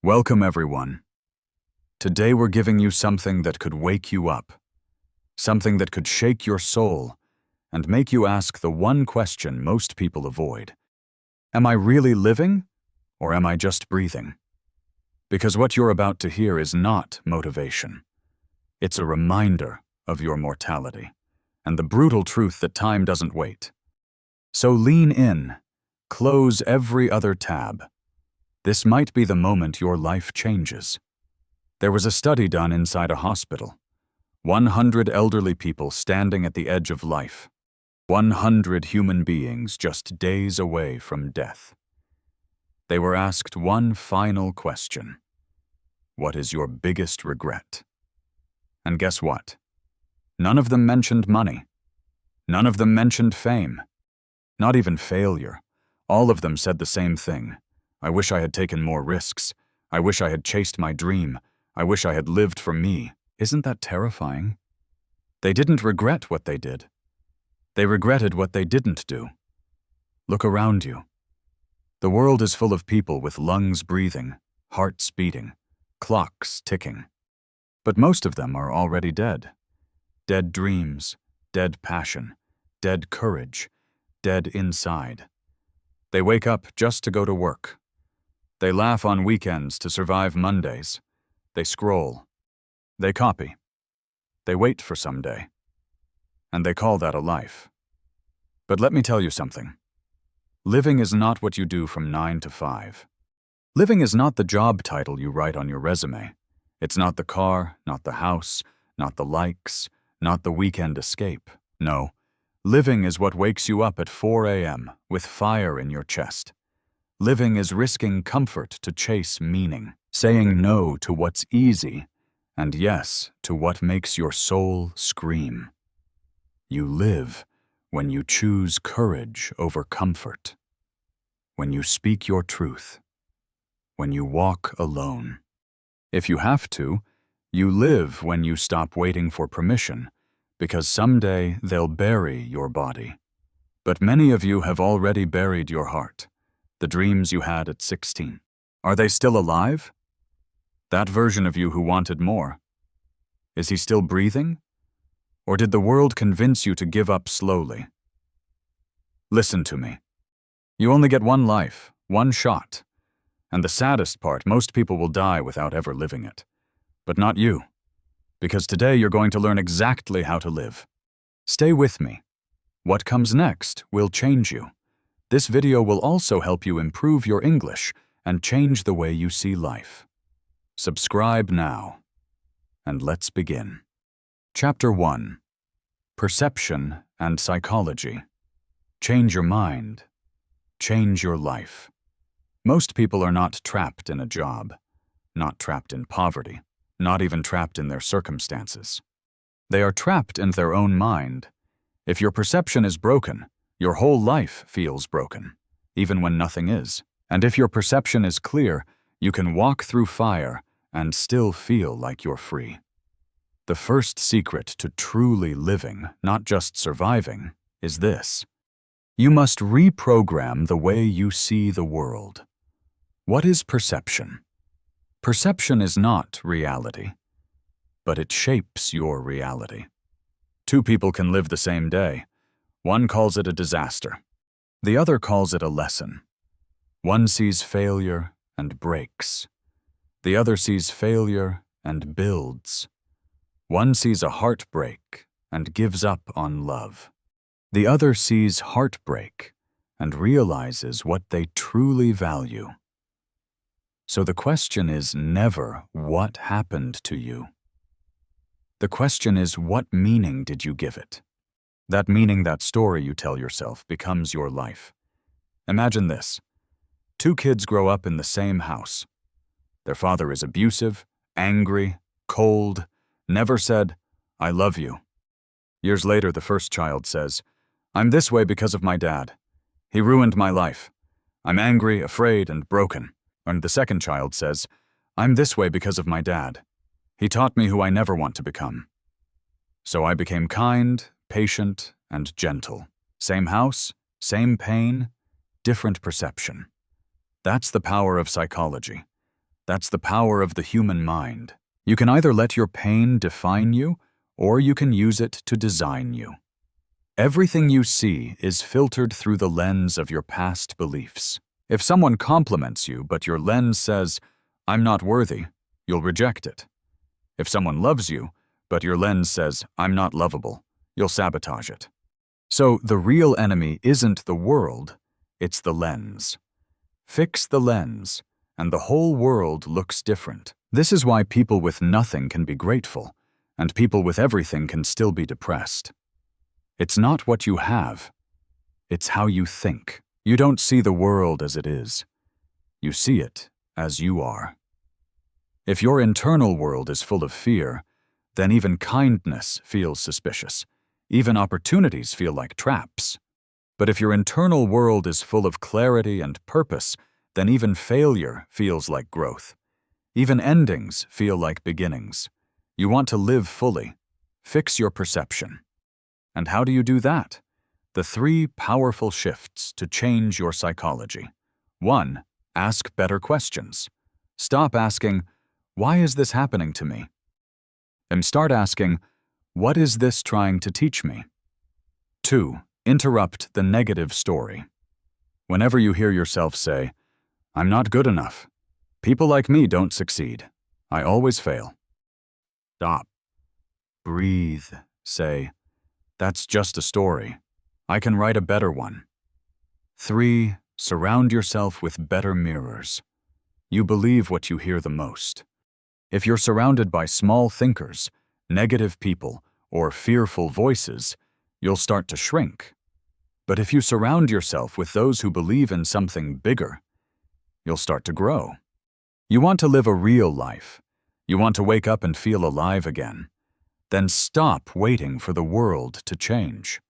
Welcome, everyone. Today we're giving you something that could wake you up, something that could shake your soul and make you ask the one question most people avoid. Am I really living, or am I just breathing? Because what you're about to hear is not motivation. It's a reminder of your mortality and the brutal truth that time doesn't wait. So lean in, close every other tab. This might be the moment your life changes. There was a study done inside a hospital. 100 elderly people standing at the edge of life. 100 human beings just days away from death. They were asked one final question. What is your biggest regret? And guess what? None of them mentioned money. None of them mentioned fame. Not even failure. All of them said the same thing. I wish I had taken more risks. I wish I had chased my dream. I wish I had lived for me. Isn't that terrifying? They didn't regret what they did. They regretted what they didn't do. Look around you. The world is full of people with lungs breathing, hearts beating, clocks ticking. But most of them are already dead. Dead dreams, dead passion, dead courage, dead inside. They wake up just to go to work. They laugh on weekends to survive Mondays. They scroll. They copy. They wait for someday. And they call that a life. But let me tell you something. Living is not what you do from 9 to 5. Living is not the job title you write on your resume. It's not the car, not the house, not the likes, not the weekend escape. No, living is what wakes you up at 4 a.m. with fire in your chest. Living is risking comfort to chase meaning, saying no to what's easy, and yes to what makes your soul scream. You live when you choose courage over comfort, when you speak your truth, when you walk alone. If you have to, you live when you stop waiting for permission, because someday they'll bury your body. But many of you have already buried your heart. The dreams you had at 16. Are they still alive? That version of you who wanted more. Is he still breathing? Or did the world convince you to give up slowly? Listen to me. You only get one life, one shot. And the saddest part, most people will die without ever living it. But not you. Because today you're going to learn exactly how to live. Stay with me. What comes next will change you. This video will also help you improve your English and change the way you see life. Subscribe now, and let's begin. Chapter 1. Perception and Psychology. Change your mind. Change your life. Most people are not trapped in a job, not trapped in poverty, not even trapped in their circumstances. They are trapped in their own mind. If your perception is broken, your whole life feels broken, even when nothing is. And if your perception is clear, you can walk through fire and still feel like you're free. The first secret to truly living, not just surviving, is this. You must reprogram the way you see the world. What is perception? Perception is not reality, but it shapes your reality. Two people can live the same day. One calls it a disaster. The other calls it a lesson. One sees failure and breaks. The other sees failure and builds. One sees a heartbreak and gives up on love. The other sees heartbreak and realizes what they truly value. So the question is never what happened to you. The question is what meaning did you give it? That meaning, that story you tell yourself, becomes your life. Imagine this. Two kids grow up in the same house. Their father is abusive, angry, cold, never said, "I love you." Years later, the first child says, "I'm this way because of my dad. He ruined my life. I'm angry, afraid, and broken." And the second child says, "I'm this way because of my dad. He taught me who I never want to become. So I became kind, patient, and gentle. Same house, same pain, different perception. That's the power of psychology. That's the power of the human mind. You can either let your pain define you, or you can use it to design you. Everything you see is filtered through the lens of your past beliefs. If someone compliments you, but your lens says, "I'm not worthy," you'll reject it. If someone loves you, but your lens says, "I'm not lovable," you'll sabotage it. So the real enemy isn't the world, it's the lens. Fix the lens, and the whole world looks different. This is why people with nothing can be grateful, and people with everything can still be depressed. It's not what you have, it's how you think. You don't see the world as it is. You see it as you are. If your internal world is full of fear, then even kindness feels suspicious. Even opportunities feel like traps. But if your internal world is full of clarity and purpose, then even failure feels like growth. Even endings feel like beginnings. You want to live fully. Fix your perception. And how do you do that? The 3 powerful shifts to change your psychology. 1. Ask better questions. Stop asking, "Why is this happening to me?" And start asking, "What is this trying to teach me?" 2. Interrupt the negative story. Whenever you hear yourself say, "I'm not good enough. People like me don't succeed. I always fail." Stop. Breathe. Say, "That's just a story. I can write a better one." 3. Surround yourself with better mirrors. You believe what you hear the most. If you're surrounded by small thinkers, negative people, or fearful voices, you'll start to shrink. But if you surround yourself with those who believe in something bigger, you'll start to grow. You want to live a real life. You want to wake up and feel alive again. Then stop waiting for the world to change.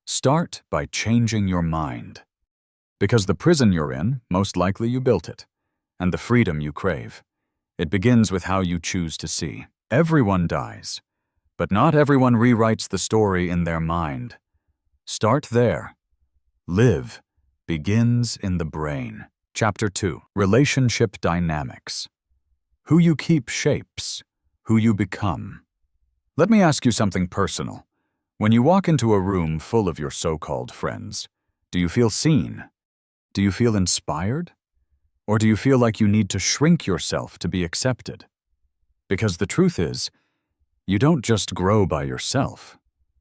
Start by changing your mind. Because the prison you're in, most likely you built it, and the freedom you crave. It begins with how you choose to see. Everyone dies, but not everyone rewrites the story in their mind. Start there. Live begins in the brain. Chapter 2. Relationship Dynamics. Who you keep shapes who you become. Let me ask you something personal. When you walk into a room full of your so-called friends, do you feel seen? Do you feel inspired? Or do you feel like you need to shrink yourself to be accepted? Because the truth is, you don't just grow by yourself.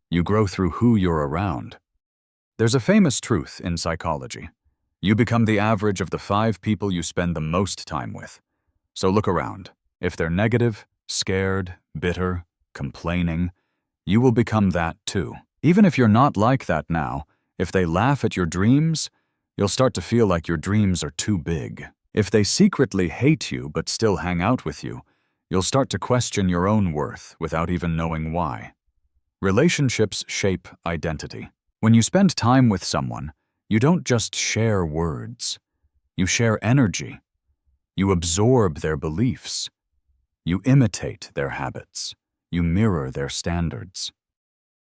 You grow through who you're around. There's a famous truth in psychology. You become the average of the 5 people you spend the most time with. So look around. If they're negative, scared, bitter, complaining, you will become that too. Even if you're not like that now, if they laugh at your dreams, you'll start to feel like your dreams are too big. If they secretly hate you but still hang out with you, you'll start to question your own worth without even knowing why. Relationships shape identity. When you spend time with someone, you don't just share words. You share energy. You absorb their beliefs. You imitate their habits. You mirror their standards.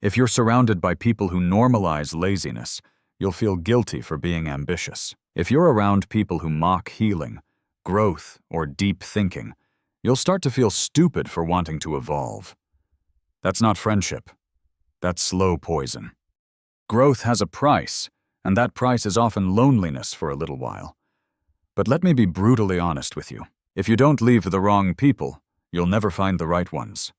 If you're surrounded by people who normalize laziness, you'll feel guilty for being ambitious. If you're around people who mock healing, growth, or deep thinking, you'll start to feel stupid for wanting to evolve. That's not friendship. That's slow poison. Growth has a price, and that price is often loneliness for a little while. But let me be brutally honest with you. If you don't leave the wrong people, you'll never find the right ones.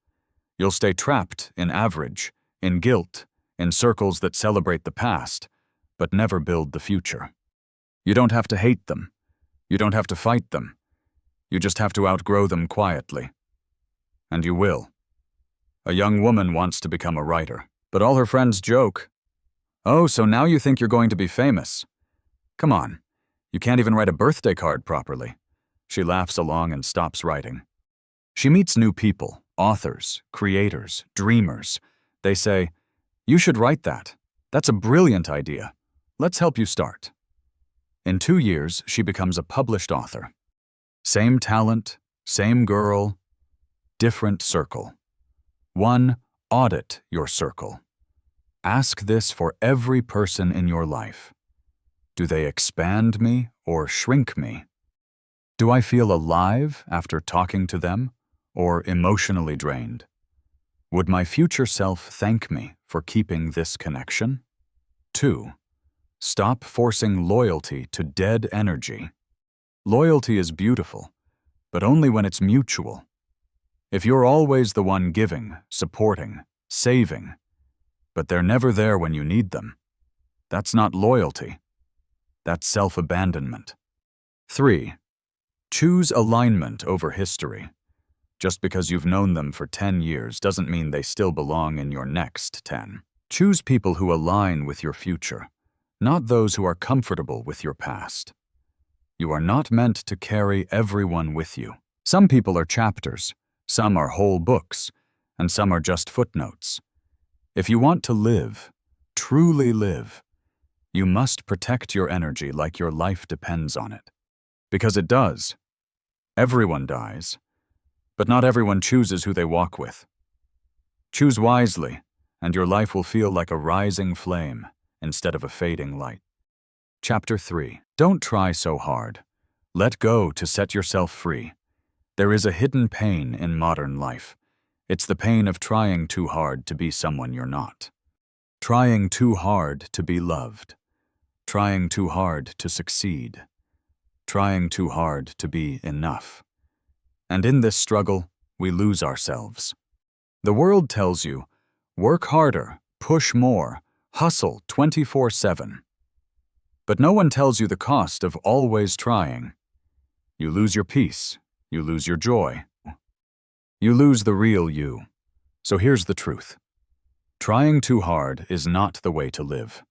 You'll stay trapped in average, in guilt, in circles that celebrate the past, but never build the future. You don't have to hate them. You don't have to fight them. You just have to outgrow them quietly. And you will. A young woman wants to become a writer, but all her friends joke. "Oh, so now you think you're going to be famous? Come on, you can't even write a birthday card properly." She laughs along and stops writing. She meets new people, authors, creators, dreamers. They say, "You should write that. That's a brilliant idea. Let's help you start." In 2 years, she becomes a published author. Same talent, same girl, different circle. 1. Audit your circle. Ask this for every person in your life. Do they expand me or shrink me? Do I feel alive after talking to them, or emotionally drained? Would my future self thank me for keeping this connection? 2. Stop forcing loyalty to dead energy. Loyalty is beautiful, but only when it's mutual. If you're always the one giving, supporting, saving, but they're never there when you need them, that's not loyalty. That's self-abandonment. 3. Choose alignment over history. Just because you've known them for 10 years doesn't mean they still belong in your next 10. Choose people who align with your future, not those who are comfortable with your past. You are not meant to carry everyone with you. Some people are chapters, some are whole books, and some are just footnotes. If you want to live, truly live, you must protect your energy like your life depends on it. Because it does. Everyone dies, but not everyone chooses who they walk with. Choose wisely, and your life will feel like a rising flame instead of a fading light. Chapter 3. Don't try so hard. Let go to set yourself free. There is a hidden pain in modern life. It's the pain of trying too hard to be someone you're not. Trying too hard to be loved. Trying too hard to succeed. Trying too hard to be enough. And in this struggle, we lose ourselves. The world tells you, work harder, push more, hustle 24/7. But no one tells you the cost of always trying. You lose your peace, you lose your joy. You lose the real you. So here's the truth. Trying too hard is not the way to live.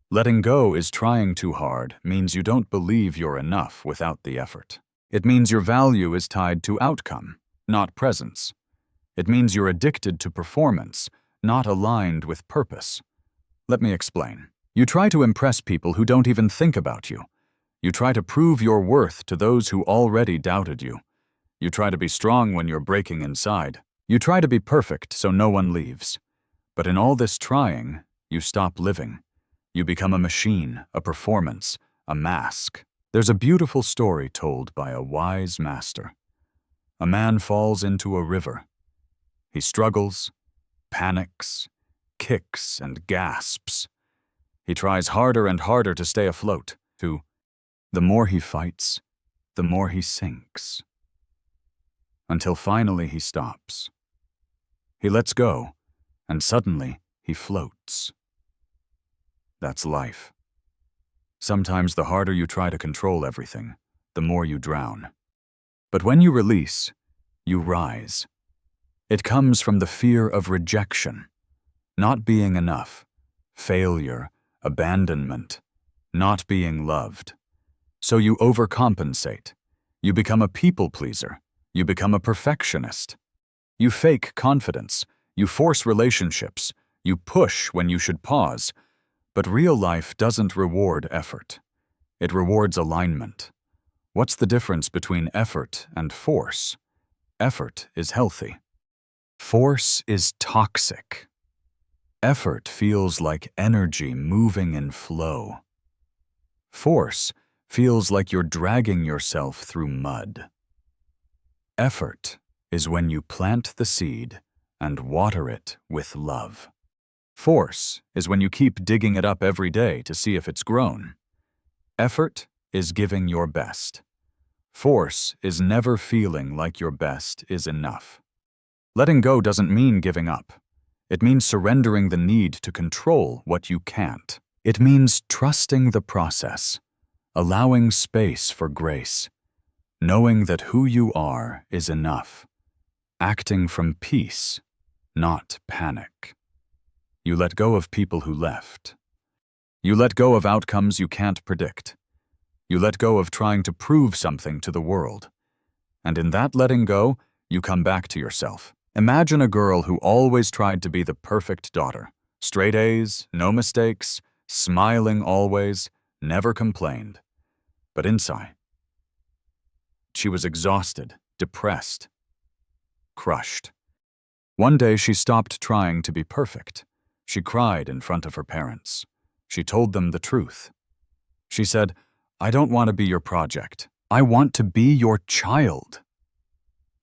Letting go is trying too hard means you don't believe you're enough without the effort. It means your value is tied to outcome, not presence. It means you're addicted to performance, not aligned with purpose. Let me explain. You try to impress people who don't even think about you. You try to prove your worth to those who already doubted you. You try to be strong when you're breaking inside. You try to be perfect so no one leaves. But in all this trying, you stop living. You become a machine, a performance, a mask. There's a beautiful story told by a wise master. A man falls into a river. He struggles, panics, kicks, and gasps. He tries harder and harder to stay afloat. The more he fights, the more he sinks. Until finally he stops. He lets go, and suddenly he floats. That's life. Sometimes the harder you try to control everything, the more you drown. But when you release, you rise. It comes from the fear of rejection, not being enough, failure, abandonment, not being loved. So you overcompensate. You become a people pleaser. You become a perfectionist. You fake confidence. You force relationships. You push when you should pause. But real life doesn't reward effort. It rewards alignment. What's the difference between effort and force? Effort is healthy. Force is toxic. Effort feels like energy moving in flow. Force feels like you're dragging yourself through mud. Effort is when you plant the seed and water it with love. Force is when you keep digging it up every day to see if it's grown. Effort is giving your best. Force is never feeling like your best is enough. Letting go doesn't mean giving up. It means surrendering the need to control what you can't. It means trusting the process, allowing space for grace, knowing that who you are is enough, acting from peace, not panic. You let go of people who left. You let go of outcomes you can't predict. You let go of trying to prove something to the world. And in that letting go, you come back to yourself. Imagine a girl who always tried to be the perfect daughter. Straight A's, no mistakes, smiling always, never complained. But inside, she was exhausted, depressed, crushed. One day she stopped trying to be perfect. She cried in front of her parents. She told them the truth. She said, "I don't want to be your project. I want to be your child.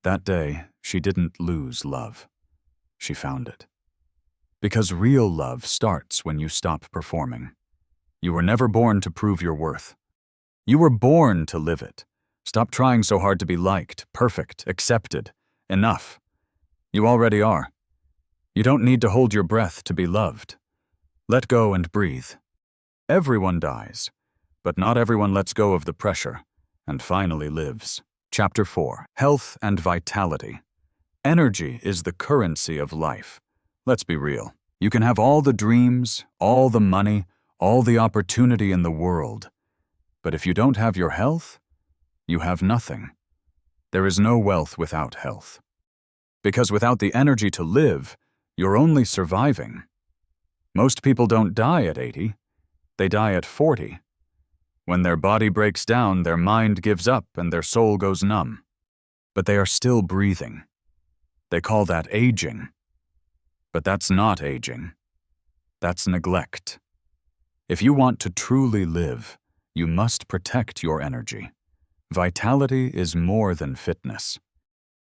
That day, she didn't lose love. She found it. Because real love starts when you stop performing. You were never born to prove your worth. You were born to live it. Stop trying so hard to be liked, perfect, accepted, enough. You already are. You don't need to hold your breath to be loved. Let go and breathe. Everyone dies, but not everyone lets go of the pressure and finally lives. Chapter 4. Health and Vitality. Energy is the currency of life. Let's be real. You can have all the dreams, all the money, all the opportunity in the world. But if you don't have your health, you have nothing. There is no wealth without health. Because without the energy to live, you're only surviving. Most people don't die at 80. They die at 40. When their body breaks down, their mind gives up and their soul goes numb. But they are still breathing. They call that aging. But that's not aging. That's neglect. If you want to truly live, you must protect your energy. Vitality is more than fitness.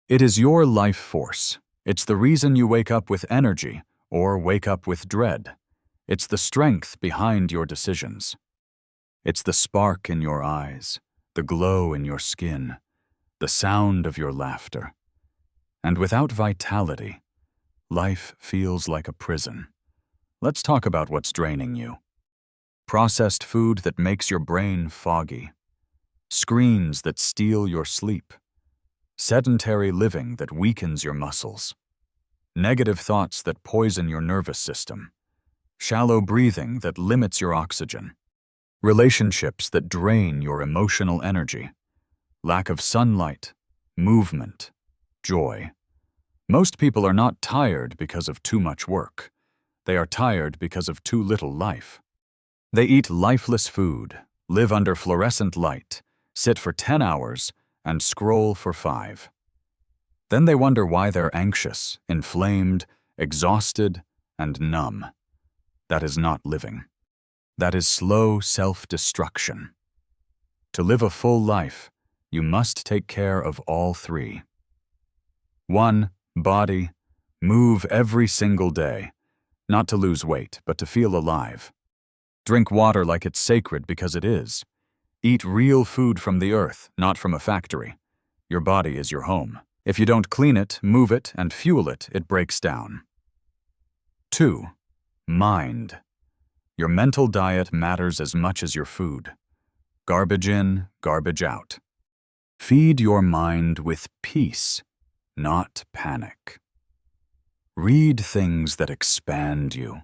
It is your life force. It's the reason you wake up with energy or wake up with dread. It's the strength behind your decisions. It's the spark in your eyes, the glow in your skin, the sound of your laughter. And without vitality, life feels like a prison. Let's talk about what's draining you. Processed food that makes your brain foggy. Screens that steal your sleep. Sedentary living that weakens your muscles. Negative thoughts that poison your nervous system. Shallow breathing that limits your oxygen. Relationships that drain your emotional energy. Lack of sunlight, movement, joy. Most people are not tired because of too much work. They are tired because of too little life. They eat lifeless food, live under fluorescent light, sit for 10 hours, and scroll for 5. Then they wonder why they're anxious, inflamed, exhausted, and numb. That is not living. That is slow self-destruction. To live a full life, you must take care of all 3. 1. Body. Move every single day. Not to lose weight, but to feel alive. Drink water like it's sacred because it is. Eat real food from the earth, not from a factory. Your body is your home. If you don't clean it, move it, and fuel it, it breaks down. 2. Mind. Your mental diet matters as much as your food. Garbage in, garbage out. Feed your mind with peace, not panic. Read things that expand you.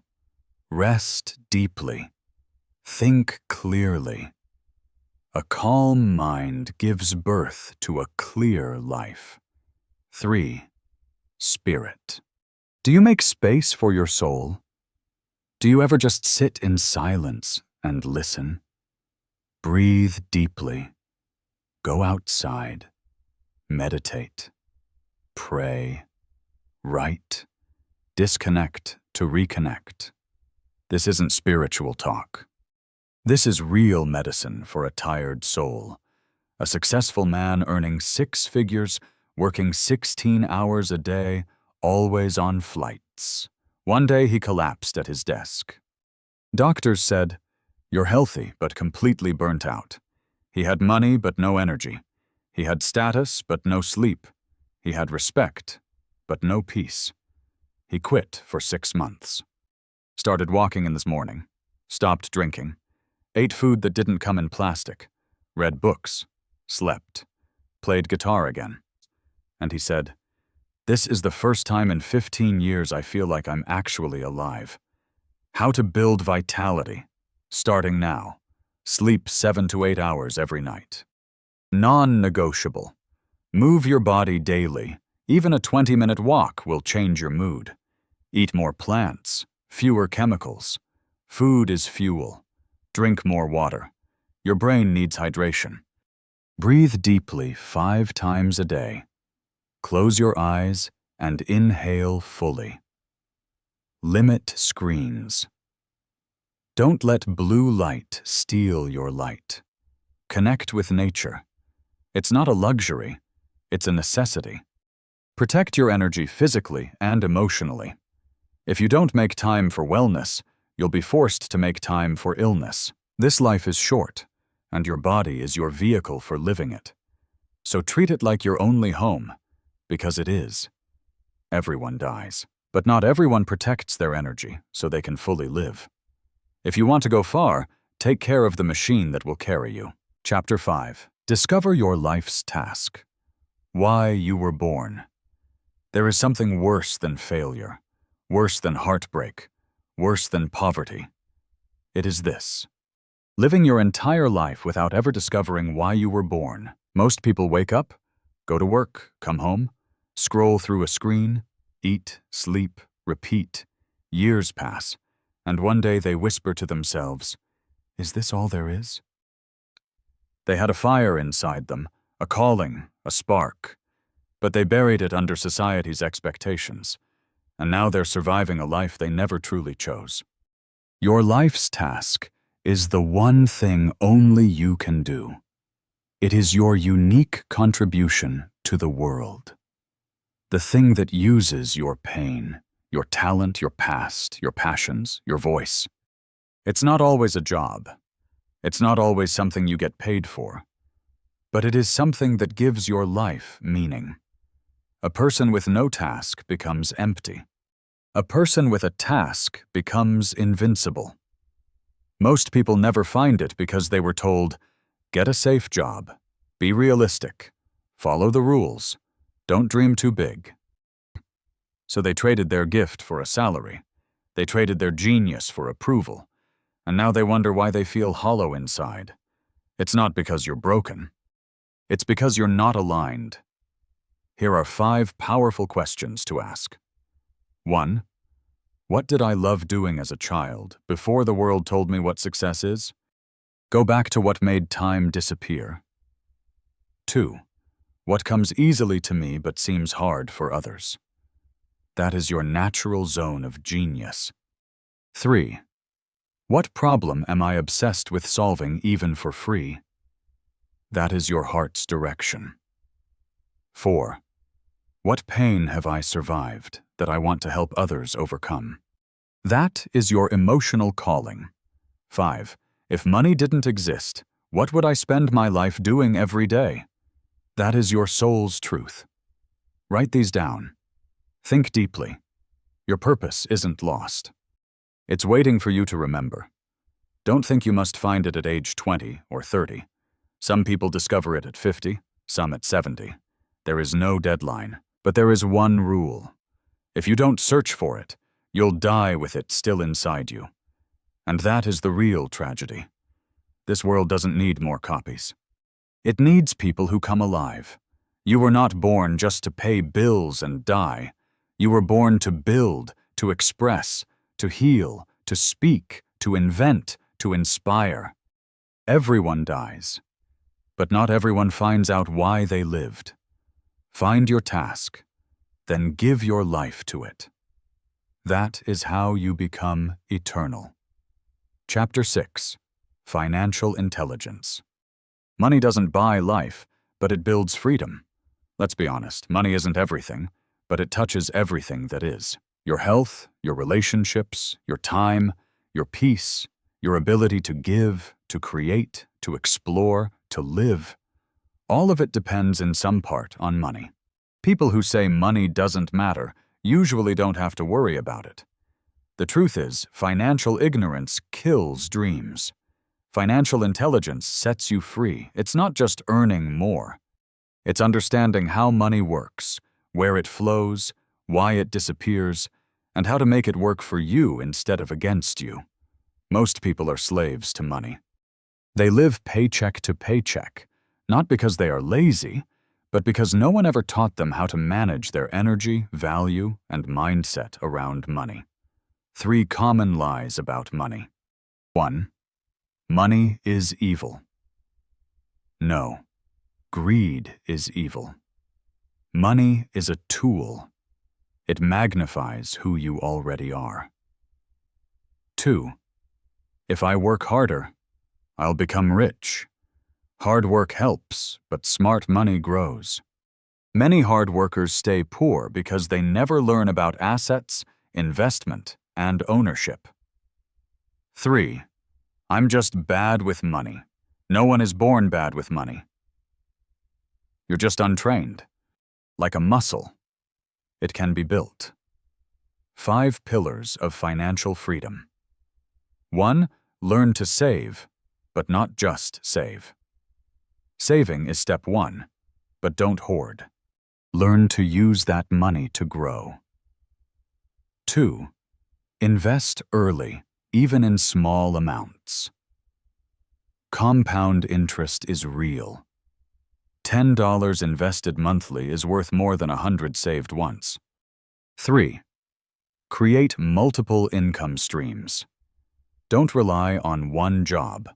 Rest deeply. Think clearly. A calm mind gives birth to a clear life. 3. Spirit. Do you make space for your soul? Do you ever just sit in silence and listen? Breathe deeply. Go outside. Meditate. Pray. Write. Disconnect to reconnect. This isn't spiritual talk. This is real medicine for a tired soul. A successful man earning 6 figures, working 16 hours a day, always on flights. One day he collapsed at his desk. Doctors said, "You're healthy but completely burnt out." He had money but no energy. He had status but no sleep. He had respect but no peace. He quit for 6 months. Started walking in this morning. Stopped drinking. Ate food that didn't come in plastic. Read books. Slept. Played guitar again. And he said, "This is the first time in 15 years I feel like I'm actually alive." How to build vitality. Starting now. Sleep 7 to 8 hours every night. Non-negotiable. Move your body daily. Even a 20-minute walk will change your mood. Eat more plants. Fewer chemicals. Food is fuel. Drink more water. Your brain needs hydration. Breathe deeply 5 times a day. Close your eyes and inhale fully. Limit screens. Don't let blue light steal your light. Connect with nature. It's not a luxury, it's a necessity. Protect your energy physically and emotionally. If you don't make time for wellness, you'll be forced to make time for illness. This life is short, and your body is your vehicle for living it. So treat it like your only home, because it is. Everyone dies, but not everyone protects their energy so they can fully live. If you want to go far, take care of the machine that will carry you. Chapter 5. Discover your life's task. Why you were born. There is something worse than failure, worse than heartbreak, worse than poverty. It is this: living your entire life without ever discovering why you were born. Most people wake up, go to work, come home, scroll through a screen, eat, sleep, repeat. Years pass, and one day they whisper to themselves, "Is this all there is?" They had a fire inside them, a calling, a spark, but they buried it under society's expectations, and now they're surviving a life they never truly chose. Your life's task is the one thing only you can do. It is your unique contribution to the world. The thing that uses your pain, your talent, your past, your passions, your voice. It's not always a job. It's not always something you get paid for. But it is something that gives your life meaning. A person with no task becomes empty. A person with a task becomes invincible. Most people never find it because they were told, get a safe job, be realistic, follow the rules, don't dream too big. So they traded their gift for a salary. They traded their genius for approval. And now they wonder why they feel hollow inside. It's not because you're broken. It's because you're not aligned. Here are 5 powerful questions to ask. 1. What did I love doing as a child before the world told me what success is? Go back to what made time disappear. 2. What comes easily to me but seems hard for others? That is your natural zone of genius. 3. What problem am I obsessed with solving even for free? That is your heart's direction. 4. What pain have I survived that I want to help others overcome? That is your emotional calling. 5. If money didn't exist, what would I spend my life doing every day? That is your soul's truth. Write these down. Think deeply. Your purpose isn't lost. It's waiting for you to remember. Don't think you must find it at age 20 or 30. Some people discover it at 50, some at 70. There is no deadline, but there is one rule. If you don't search for it, you'll die with it still inside you. And that is the real tragedy. This world doesn't need more copies. It needs people who come alive. You were not born just to pay bills and die. You were born to build, to express, to heal, to speak, to invent, to inspire. Everyone dies, but not everyone finds out why they lived. Find your task, then give your life to it. That is how you become eternal. Chapter 6. Financial Intelligence. Money doesn't buy life, but it builds freedom. Let's be honest, money isn't everything, but it touches everything that is. Your health, your relationships, your time, your peace, your ability to give, to create, to explore, to live. All of it depends in some part on money. People who say money doesn't matter usually don't have to worry about it. The truth is, financial ignorance kills dreams. Financial intelligence sets you free. It's not just earning more. It's understanding how money works, where it flows, why it disappears, and how to make it work for you instead of against you. Most people are slaves to money. They live paycheck to paycheck, not because they are lazy, but because no one ever taught them how to manage their energy, value, and mindset around money. 3 common lies about money. 1. Money is evil. No, greed is evil. Money is a tool. It magnifies who you already are. 2. If I work harder, I'll become rich. Hard work helps, but smart money grows. Many hard workers stay poor because they never learn about assets, investment, and ownership. 3. I'm just bad with money. No one is born bad with money. You're just untrained. Like a muscle. It can be built. 5 pillars of financial freedom. 1. Learn to save, but not just save. Saving is step 1, but don't hoard. Learn to use that money to grow. 2. Invest early, even in small amounts. Compound interest is real. $10 invested monthly is worth more than 100 saved once. 3. Create multiple income streams. Don't rely on one job.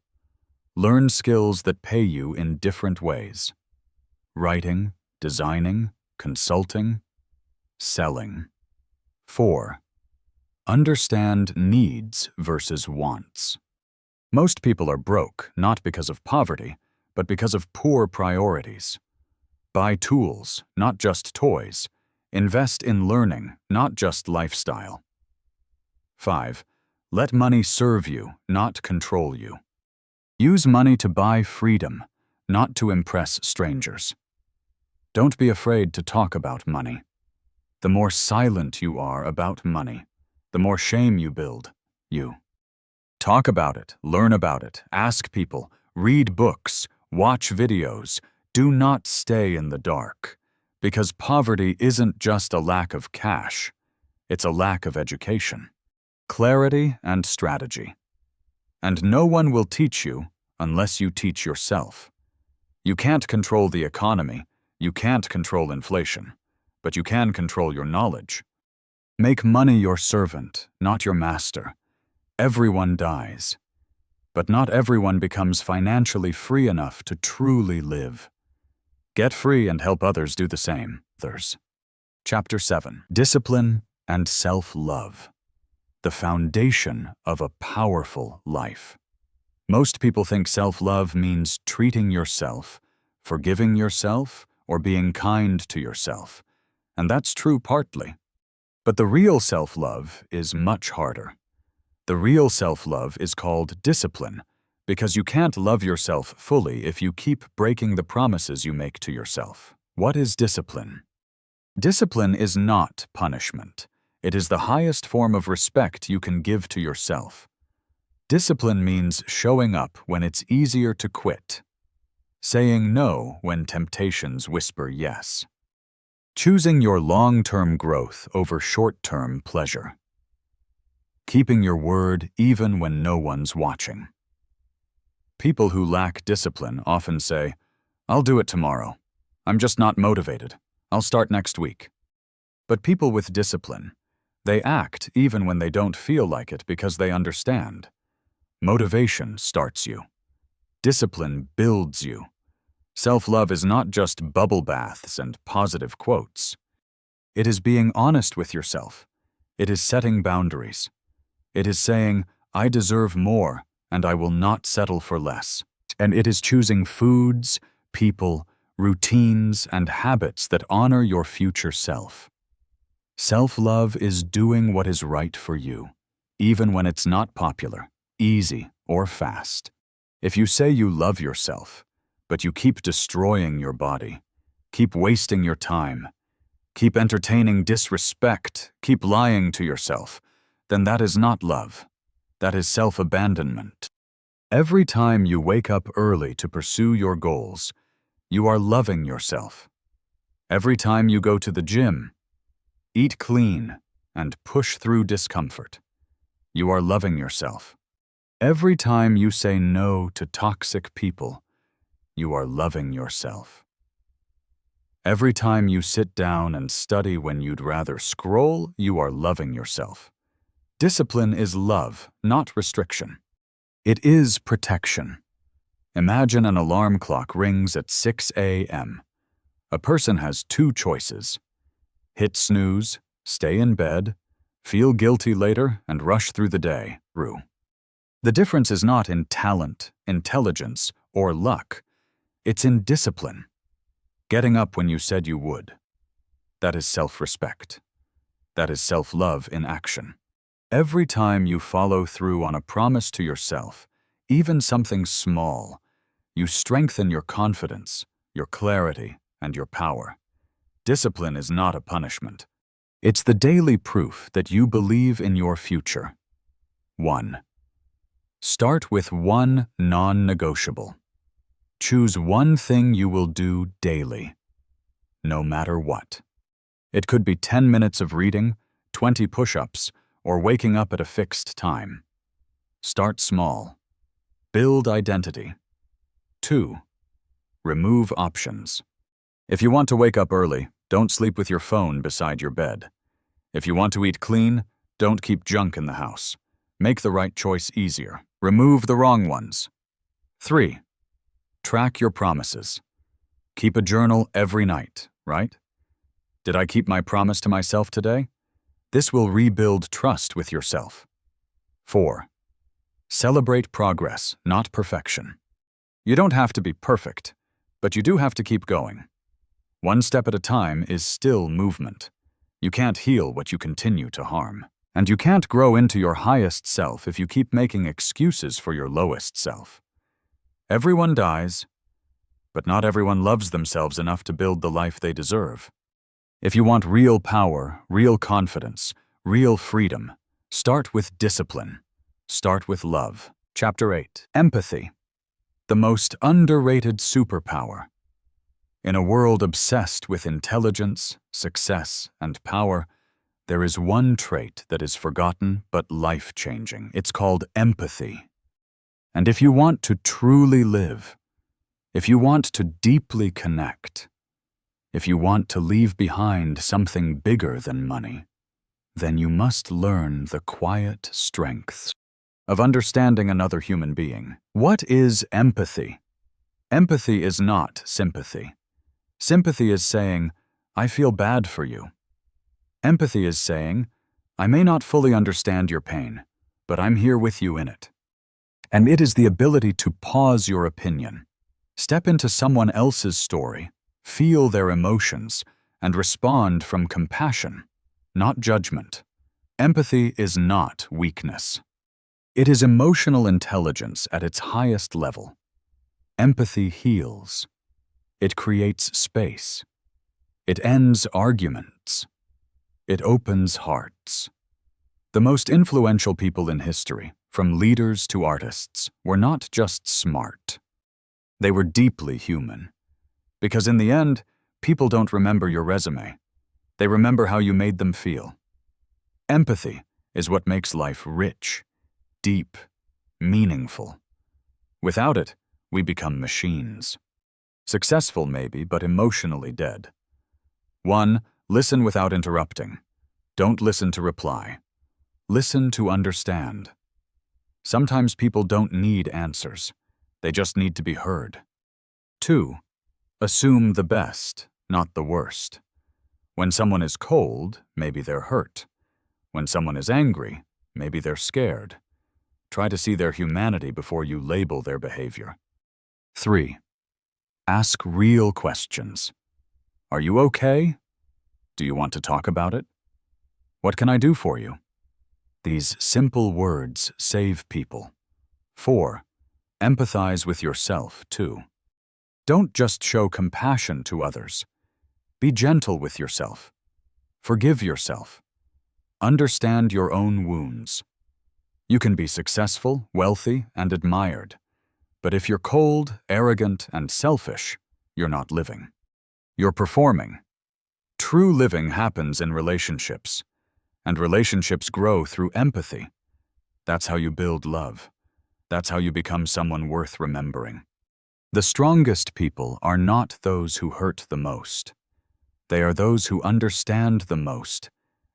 Learn skills that pay you in different ways. Writing, designing, consulting, selling. 4. Understand needs versus wants. Most people are broke not because of poverty, but because of poor priorities. Buy tools, not just toys. Invest in learning, not just lifestyle. 5. Let money serve you, not control you. Use money to buy freedom, not to impress strangers. Don't be afraid to talk about money. The more silent you are about money, the more shame you build. Talk about it, learn about it, ask people, read books, watch videos. Do not stay in the dark, because poverty isn't just a lack of cash, it's a lack of education, clarity, and strategy. And no one will teach you unless you teach yourself. You can't control the economy, you can't control inflation, but you can control your knowledge. Make money your servant, not your master. Everyone dies, but not everyone becomes financially free enough to truly live. Get free and help others do the same. Chapter 7. Discipline and Self-Love. The foundation of a powerful life. Most people think self-love means treating yourself, forgiving yourself, or being kind to yourself. And that's true partly. But the real self-love is much harder. The real self-love is called discipline, because you can't love yourself fully if you keep breaking the promises you make to yourself. What is discipline? Discipline is not punishment. It is the highest form of respect you can give to yourself. Discipline means showing up when it's easier to quit, saying no when temptations whisper yes, choosing your long-term growth over short-term pleasure, keeping your word even when no one's watching. People who lack discipline often say, "I'll do it tomorrow. I'm just not motivated. I'll start next week." But people with discipline, they act even when they don't feel like it because they understand. Motivation starts you. Discipline builds you. Self-love is not just bubble baths and positive quotes. It is being honest with yourself. It is setting boundaries. It is saying, "I deserve more, and I will not settle for less." And it is choosing foods, people, routines, and habits that honor your future self. Self-love is doing what is right for you, even when it's not popular, easy, or fast. If you say you love yourself, but you keep destroying your body, keep wasting your time, keep entertaining disrespect, keep lying to yourself, then that is not love. That is self-abandonment. Every time you wake up early to pursue your goals, you are loving yourself. Every time you go to the gym, eat clean, and push through discomfort, you are loving yourself. Every time you say no to toxic people, you are loving yourself. Every time you sit down and study when you'd rather scroll, you are loving yourself. Discipline is love, not restriction. It is protection. Imagine an alarm clock rings at 6 a.m. A person has 2 choices. Hit snooze, stay in bed, feel guilty later, and rush through the day. The difference is not in talent, intelligence, or luck. It's in discipline. Getting up when you said you would. That is self-respect. That is self-love in action. Every time you follow through on a promise to yourself, even something small, you strengthen your confidence, your clarity, and your power. Discipline is not a punishment. It's the daily proof that you believe in your future. 1. Start with one non-negotiable. Choose one thing you will do daily, no matter what. It could be 10 minutes of reading, 20 push-ups, or waking up at a fixed time. Start small. Build identity. 2. Remove options. If you want to wake up early, don't sleep with your phone beside your bed. If you want to eat clean, don't keep junk in the house. Make the right choice easier. Remove the wrong ones. 3. Track your promises. Keep a journal every night, right? Did I keep my promise to myself today? This will rebuild trust with yourself. 4. Celebrate progress, not perfection. You don't have to be perfect, but you do have to keep going. One step at a time is still movement. You can't heal what you continue to harm. And you can't grow into your highest self if you keep making excuses for your lowest self. Everyone dies, but not everyone loves themselves enough to build the life they deserve. If you want real power, real confidence, real freedom, start with discipline. Start with love. Chapter 8. Empathy. The most underrated superpower. In a world obsessed with intelligence, success, and power, there is one trait that is forgotten but life-changing. It's called empathy. And if you want to truly live, if you want to deeply connect, if you want to leave behind something bigger than money, then you must learn the quiet strengths of understanding another human being. What is empathy? Empathy is not sympathy. Sympathy is saying, I feel bad for you. Empathy is saying, I may not fully understand your pain, but I'm here with you in it. And it is the ability to pause your opinion, step into someone else's story, feel their emotions, and respond from compassion, not judgment. Empathy is not weakness. It is emotional intelligence at its highest level. Empathy heals. It creates space. It ends arguments. It opens hearts. The most influential people in history, from leaders to artists, were not just smart. They were deeply human. Because in the end, people don't remember your resume. They remember how you made them feel. Empathy is what makes life rich, deep, meaningful. Without it, we become machines. Successful maybe, but emotionally dead. 1. Listen without interrupting. Don't listen to reply. Listen to understand. Sometimes people don't need answers. They just need to be heard. 2. Assume the best, not the worst. When someone is cold, maybe they're hurt. When someone is angry, maybe they're scared. Try to see their humanity before you label their behavior. 3. Ask real questions. Are you okay? Do you want to talk about it? What can I do for you? These simple words save people. 4. Empathize with yourself, too. Don't just show compassion to others. Be gentle with yourself. Forgive yourself. Understand your own wounds. You can be successful, wealthy, and admired. But if you're cold, arrogant, and selfish, you're not living. You're performing. True living happens in relationships, and relationships grow through empathy. That's how you build love. That's how you become someone worth remembering. The strongest people are not those who hurt the most. They are those who understand the most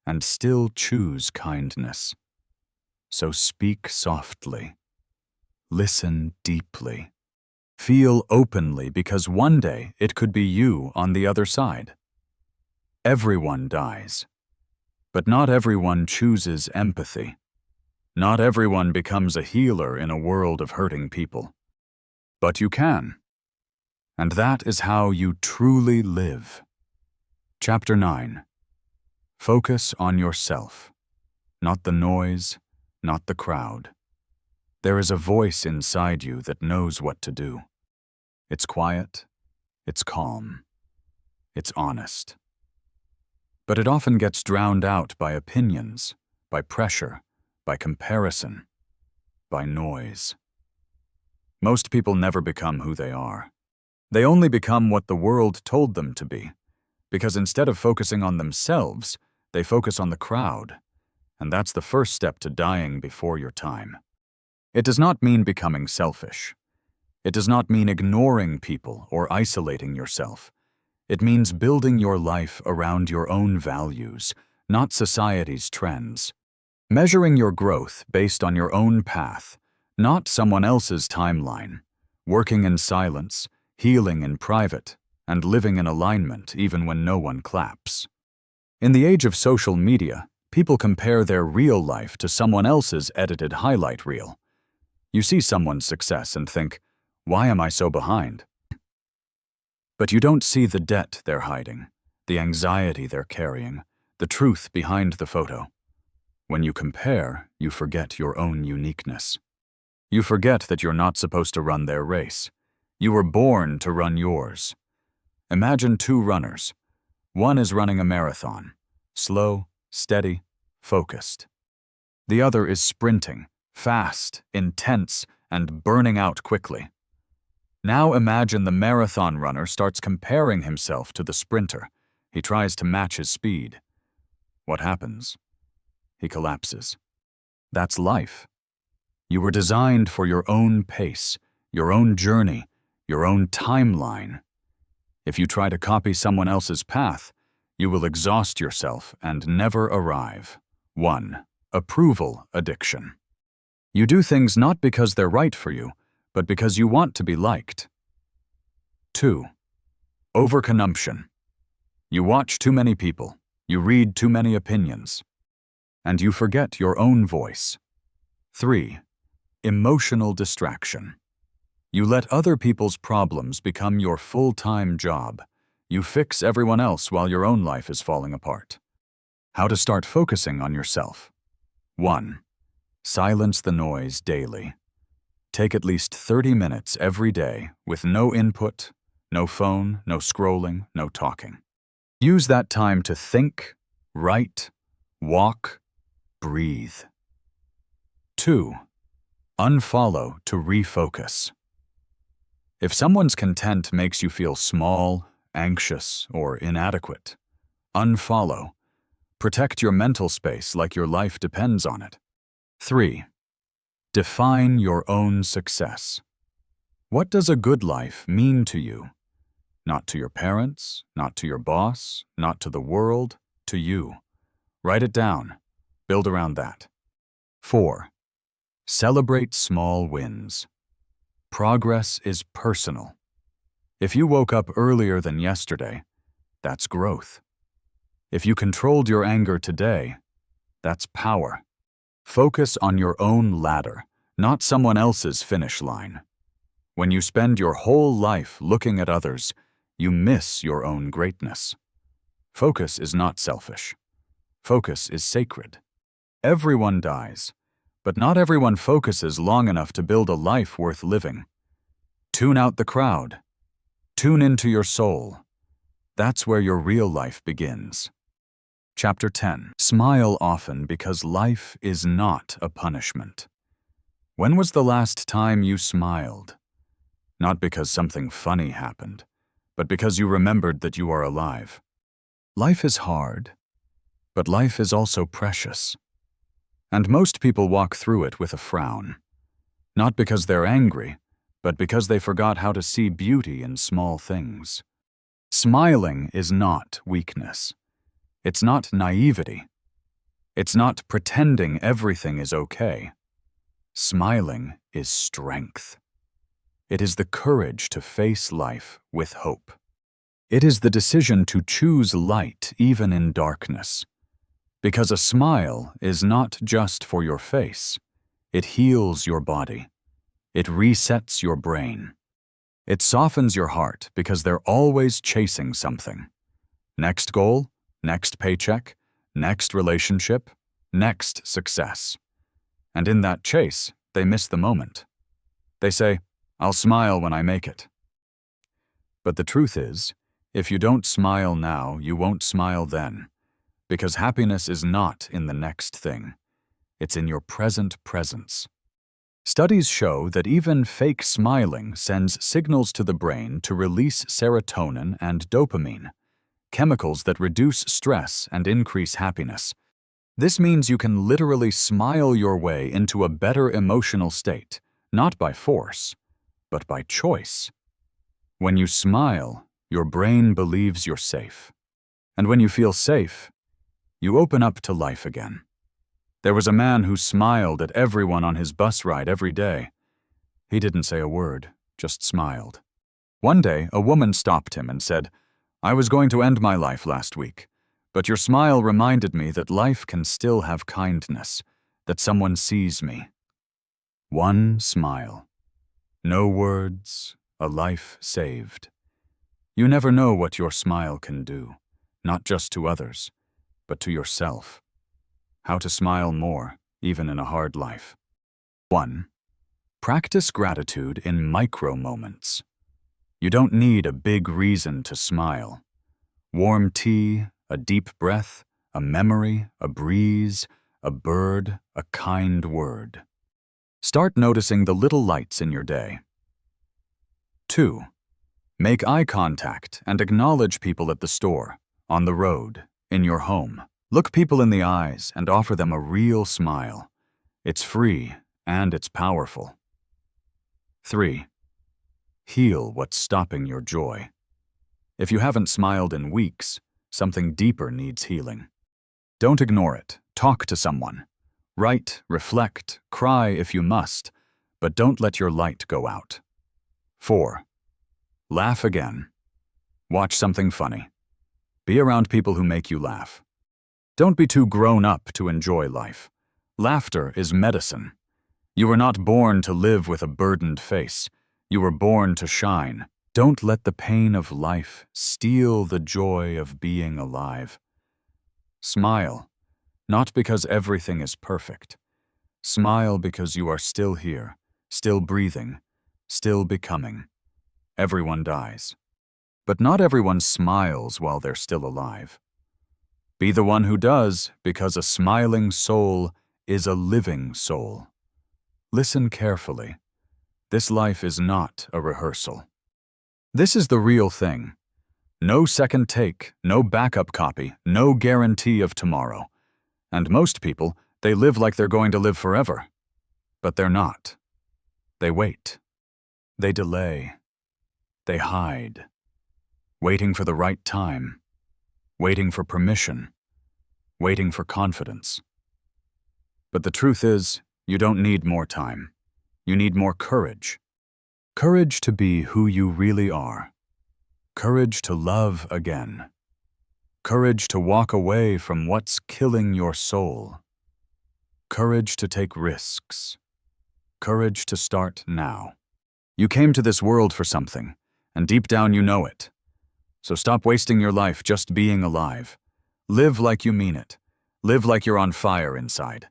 and still choose kindness. So speak softly. Listen deeply. Feel openly, because one day it could be you on the other side. Everyone dies. But not everyone chooses empathy. Not everyone becomes a healer in a world of hurting people. But you can. And that is how you truly live. Chapter 9. Focus on yourself. Not the noise, not the crowd. There is a voice inside you that knows what to do. It's quiet, it's calm, it's honest. But it often gets drowned out by opinions, by pressure, by comparison, by noise. Most people never become who they are. They only become what the world told them to be, because instead of focusing on themselves, they focus on the crowd, and that's the first step to dying before your time. It does not mean becoming selfish. It does not mean ignoring people or isolating yourself. It means building your life around your own values, not society's trends. Measuring your growth based on your own path, not someone else's timeline. Working in silence, healing in private, and living in alignment even when no one claps. In the age of social media, people compare their real life to someone else's edited highlight reel. You see someone's success and think, why am I so behind? But you don't see the debt they're hiding, the anxiety they're carrying, the truth behind the photo. When you compare, you forget your own uniqueness. You forget that you're not supposed to run their race. You were born to run yours. Imagine two runners. One is running a marathon, slow, steady, focused. The other is sprinting, fast, intense, and burning out quickly. Now imagine the marathon runner starts comparing himself to the sprinter. He tries to match his speed. What happens? He collapses. That's life. You were designed for your own pace, your own journey, your own timeline. If you try to copy someone else's path, you will exhaust yourself and never arrive. 1. Approval addiction. You do things not because they're right for you, but because you want to be liked. 2. Overconsumption. You watch too many people, you read too many opinions, and you forget your own voice. 3. Emotional distraction. You let other people's problems become your full-time job. You fix everyone else while your own life is falling apart. How to start focusing on yourself. 1. Silence the noise daily. Take at least 30 minutes every day with no input, no phone, no scrolling, no talking. Use that time to think, write, walk, breathe. 2. Unfollow to refocus. If someone's content makes you feel small, anxious, or inadequate, unfollow. Protect your mental space like your life depends on it. 3. Define your own success. What does a good life mean to you? Not to your parents, not to your boss, not to the world, to you. Write it down. Build around that. 4. Celebrate small wins. Progress is personal. If you woke up earlier than yesterday, that's growth. If you controlled your anger today, that's power. Focus on your own ladder, not someone else's finish line. When you spend your whole life looking at others, you miss your own greatness. Focus is not selfish. Focus is sacred. Everyone dies, but not everyone focuses long enough to build a life worth living. Tune out the crowd. Tune into your soul. That's where your real life begins. Chapter 10. Smile often because life is not a punishment. When was the last time you smiled? Not because something funny happened, but because you remembered that you are alive. Life is hard, but life is also precious. And most people walk through it with a frown. Not because they're angry, but because they forgot how to see beauty in small things. Smiling is not weakness. It's not naivety. It's not pretending everything is okay. Smiling is strength. It is the courage to face life with hope. It is the decision to choose light even in darkness. Because a smile is not just for your face. It heals your body. It resets your brain. It softens your heart because they're always chasing something. Next goal, next paycheck, next relationship, next success. And in that chase, they miss the moment. They say, "I'll smile when I make it." But the truth is, if you don't smile now, you won't smile then. Because happiness is not in the next thing. It's in your present presence. Studies show that even fake smiling sends signals to the brain to release serotonin and dopamine, chemicals that reduce stress and increase happiness. This means you can literally smile your way into a better emotional state, not by force, but by choice. When you smile, your brain believes you're safe. And when you feel safe, you open up to life again. There was a man who smiled at everyone on his bus ride every day. He didn't say a word, just smiled. One day, a woman stopped him and said, "I was going to end my life last week, but your smile reminded me that life can still have kindness, that someone sees me." One smile. No words, a life saved. You never know what your smile can do, not just to others, but to yourself. How to smile more, even in a hard life. 1. Practice gratitude in micro moments. You don't need a big reason to smile. Warm tea, a deep breath, a memory, a breeze, a bird, a kind word. Start noticing the little lights in your day. 2. Make eye contact and acknowledge people at the store, on the road, in your home. Look people in the eyes and offer them a real smile. It's free and it's powerful. 3. Heal what's stopping your joy. If you haven't smiled in weeks, something deeper needs healing. Don't ignore it. Talk to someone. Write, reflect, cry if you must, but don't let your light go out. 4. Laugh again. Watch something funny. Be around people who make you laugh. Don't be too grown up to enjoy life. Laughter is medicine. You were not born to live with a burdened face. You were born to shine. Don't let the pain of life steal the joy of being alive. Smile, not because everything is perfect. Smile because you are still here, still breathing, still becoming. Everyone dies. But not everyone smiles while they're still alive. Be the one who does, because a smiling soul is a living soul. Listen carefully. This life is not a rehearsal. This is the real thing. No second take, no backup copy, no guarantee of tomorrow. And most people, they live like they're going to live forever. But they're not. They wait. They delay. They hide. Waiting for the right time. Waiting for permission. Waiting for confidence. But the truth is, you don't need more time. You need more courage. Courage to be who you really are. Courage to love again. Courage to walk away from what's killing your soul. Courage to take risks. Courage to start now. You came to this world for something, and deep down you know it. So stop wasting your life just being alive. Live like you mean it. Live like you're on fire inside.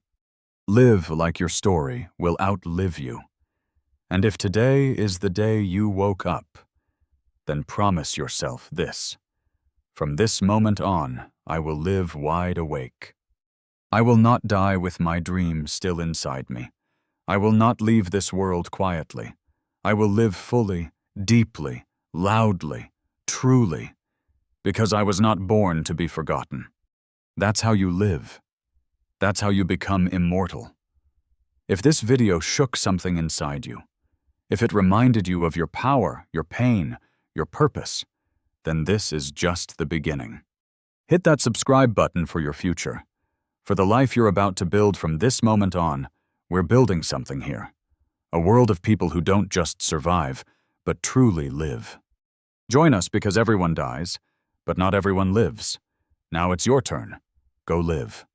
Live like your story will outlive you. And if today is the day you woke up, then promise yourself this. From this moment on, I will live wide awake. I will not die with my dream still inside me. I will not leave this world quietly. I will live fully, deeply, loudly, truly, because I was not born to be forgotten. That's how you live. That's how you become immortal. If this video shook something inside you, if it reminded you of your power, your pain, your purpose, then this is just the beginning. Hit that subscribe button for your future. For the life you're about to build from this moment on, we're building something here. A world of people who don't just survive, but truly live. Join us because everyone dies, but not everyone lives. Now it's your turn. Go live.